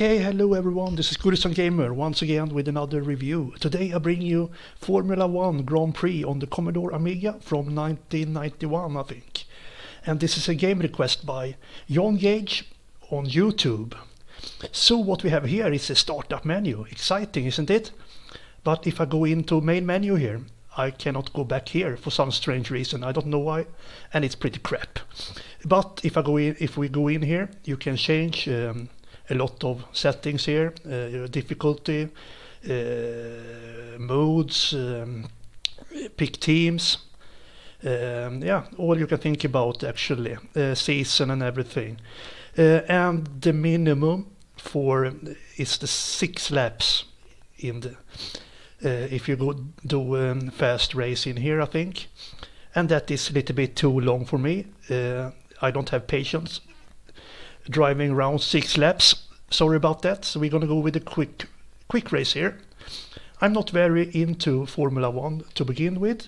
Okay, hello everyone, this is Goodison Gamer once again with another review. Today I bring you Formula 1 Grand Prix on the Commodore Amiga from 1991, I think. And this is a game request by John Gage on YouTube. So what we have here is a startup menu. Exciting, isn't it? But if I go into main menu here, I cannot go back here for some strange reason. I don't know why, and it's pretty crap. But if we go in here, you can change a lot of settings here, difficulty, modes, pick teams, yeah, all you can think about actually, season and everything. And the minimum for is the 6 laps in the if you go do fast race in here, I think, and that is a little bit too long for me. I don't have patience driving around 6 laps. Sorry about that. So we're gonna go with a quick race here. I'm not very into Formula 1 to begin with.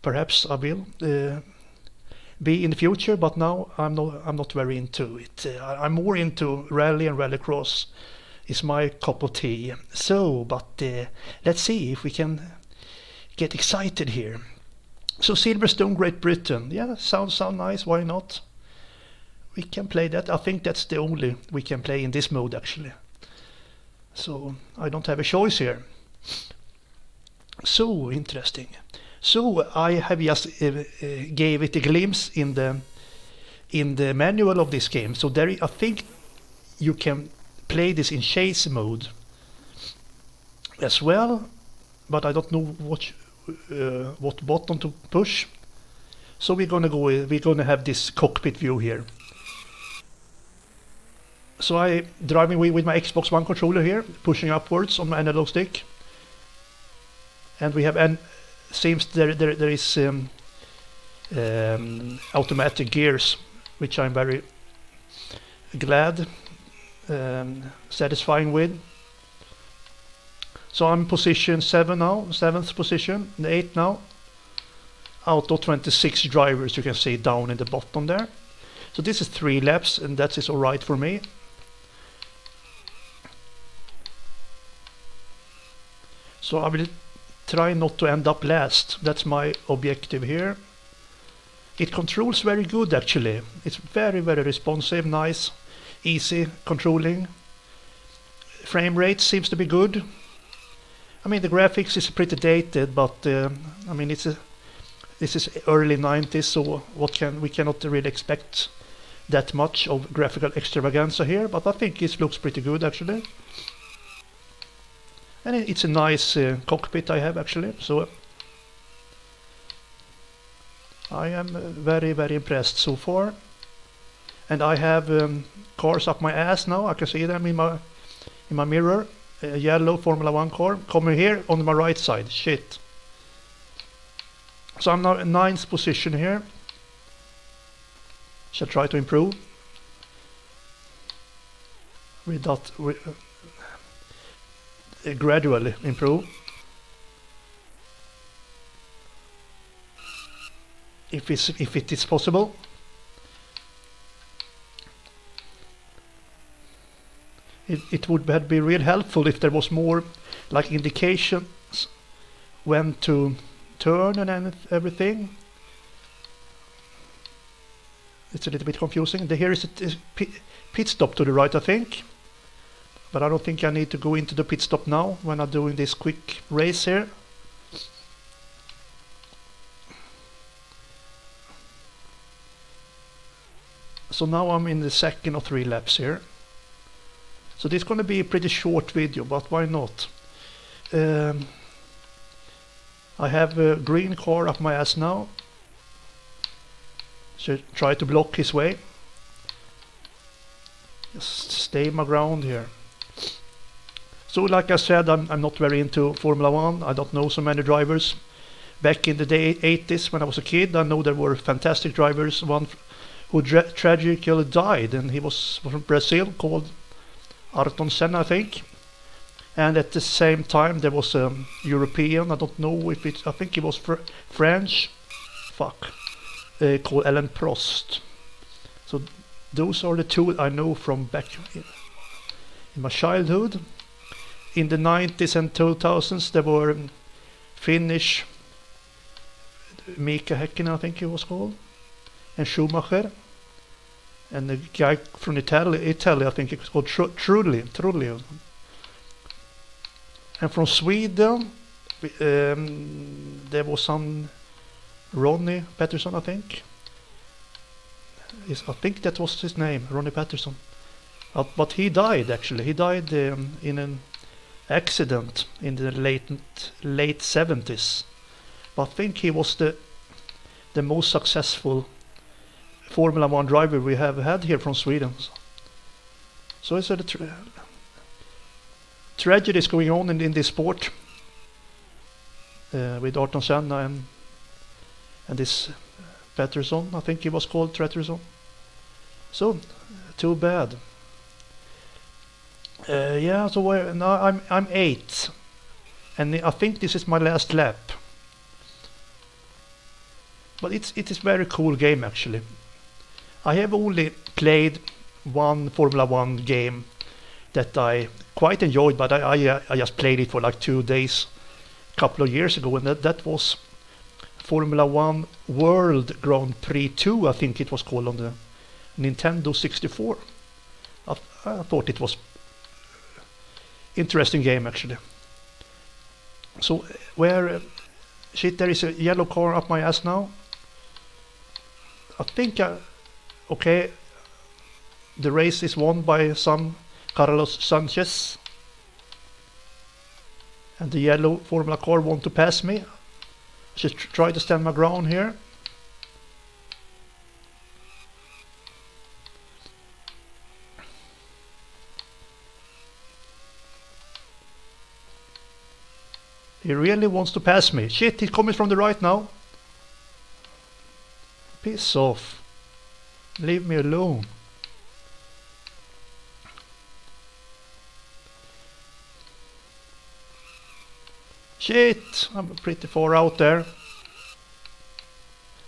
Perhaps I will be in the future, but now I'm not very into it. I'm more into rally and rallycross. Is my cup of tea. So, but let's see if we can get excited here. So Silverstone, Great Britain. Yeah, sounds nice. Why not? We can play that. I think that's the only we can play in this mode actually. So I don't have a choice here. So interesting. So I have just gave it a glimpse in the manual of this game. So there, I think you can play this in chase mode as well, but I don't know what button to push. So we're gonna have this cockpit view here. So I'm driving with my Xbox One controller here, pushing upwards on my analog stick, and we have seems there is automatic gears, which I'm very glad, satisfying with. So I'm position 7 now, 7th position, the 8th now, out of 26 drivers. You can see down in the bottom there. So this is 3 laps, and that is all right for me. So I will try not to end up last. That's my objective here. It controls very good actually. It's very responsive, nice, easy controlling. Frame rate seems to be good. I mean the graphics is pretty dated, but I mean this is early 90s, so we cannot really expect that much of graphical extravaganza here, but I think it looks pretty good actually. And it's a nice cockpit I have actually, so I am very impressed so far. And I have cars up my ass now. I can see them in my mirror. A yellow Formula 1 car coming here on my right side. Shit. So I'm now in 9th position here. Shall try to improve with that. Gradually improve. If it is possible. It would be real helpful if there was more like indications when to turn and everything. It's a little bit confusing. Here is a pit stop to the right, I think. But I don't think I need to go into the pit stop now when I'm doing this quick race here. So now I'm in the 2nd of 3 laps here. So this is going to be a pretty short video, but why not? I have a green car up my ass now. So try to block his way. Just stay my ground here. So like I said, I'm not very into Formula 1. I don't know so many drivers. Back in the 80s when I was a kid, I know there were fantastic drivers. One who tragically died, and he was from Brazil, called Ayrton Senna, I think. And at the same time there was a European, I don't know if I think he was French, called Alain Prost. So those are the 2 I know from back in my childhood. In the 90s and 2000s there were Finnish, Mika Häkkinen I think he was called, and Schumacher, and the guy from Italy I think it was called Trulli. And from Sweden there was some Ronnie Pettersson I think. I think that was his name, Ronnie Patterson. But he died actually. He died in an accident in the late 70s. But I think he was the most successful Formula 1 driver we have had here from Sweden. So it's a tragedies going on in this sport with Ayrton Senna and this Pettersson, I think he was called Pettersson. So too bad. Yeah, so now I'm 8, and I think this is my last lap. But it is very cool game actually. I have only played one Formula 1 game that I quite enjoyed, but I just played it for like 2 days a couple of years ago, and that was Formula 1 World Grand Prix 2, I think it was called, on the Nintendo 64. I thought it was interesting game actually. So where shit, there is a yellow car up my ass now. I think okay, the race is won by some Carlos Sanchez, and the yellow Formula car want to pass me. Just try to stand my ground here. He really wants to pass me. Shit, he's coming from the right now. Piss off. Leave me alone. Shit, I'm pretty far out there.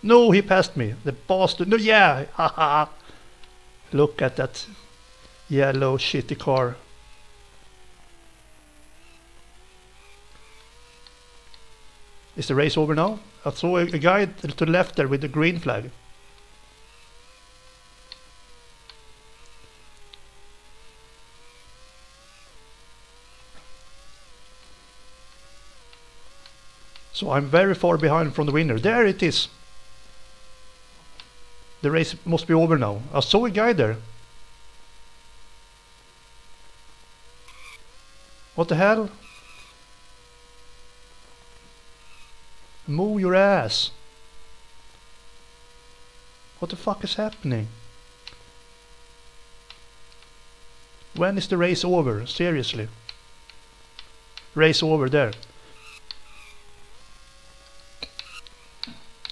No, he passed me. The bastard. No, yeah, haha. Look at that yellow shitty car. Is the race over now? I saw a guy to the left there with the green flag. So I'm very far behind from the winner. There it is. The race must be over now. I saw a guy there. What the hell? Move your ass. What the fuck is happening? When is the race over? Seriously. Race over there.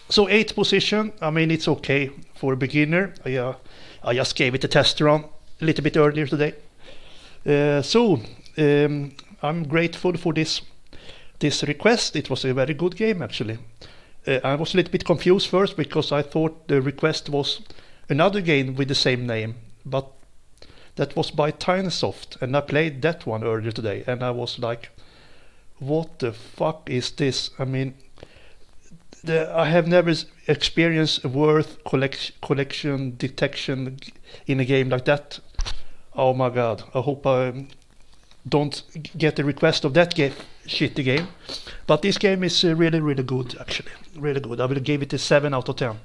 So 8th position, I mean it's okay for a beginner. I just gave it a test run a little bit earlier today. I'm grateful for this request. It was a very good game actually. I was a little bit confused first because I thought the request was another game with the same name, but that was by Tynesoft, and I played that one earlier today, and I was like, what the fuck is this? I mean, I have never experienced a worth collection detection in a game like that. Oh my god, I hope I don't get a request of that shitty game. But this game is really, really good actually. Really good. I will give it a 7 out of 10.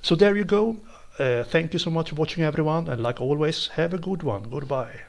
So there you go. Thank you so much for watching everyone, and like always, have a good one. Goodbye.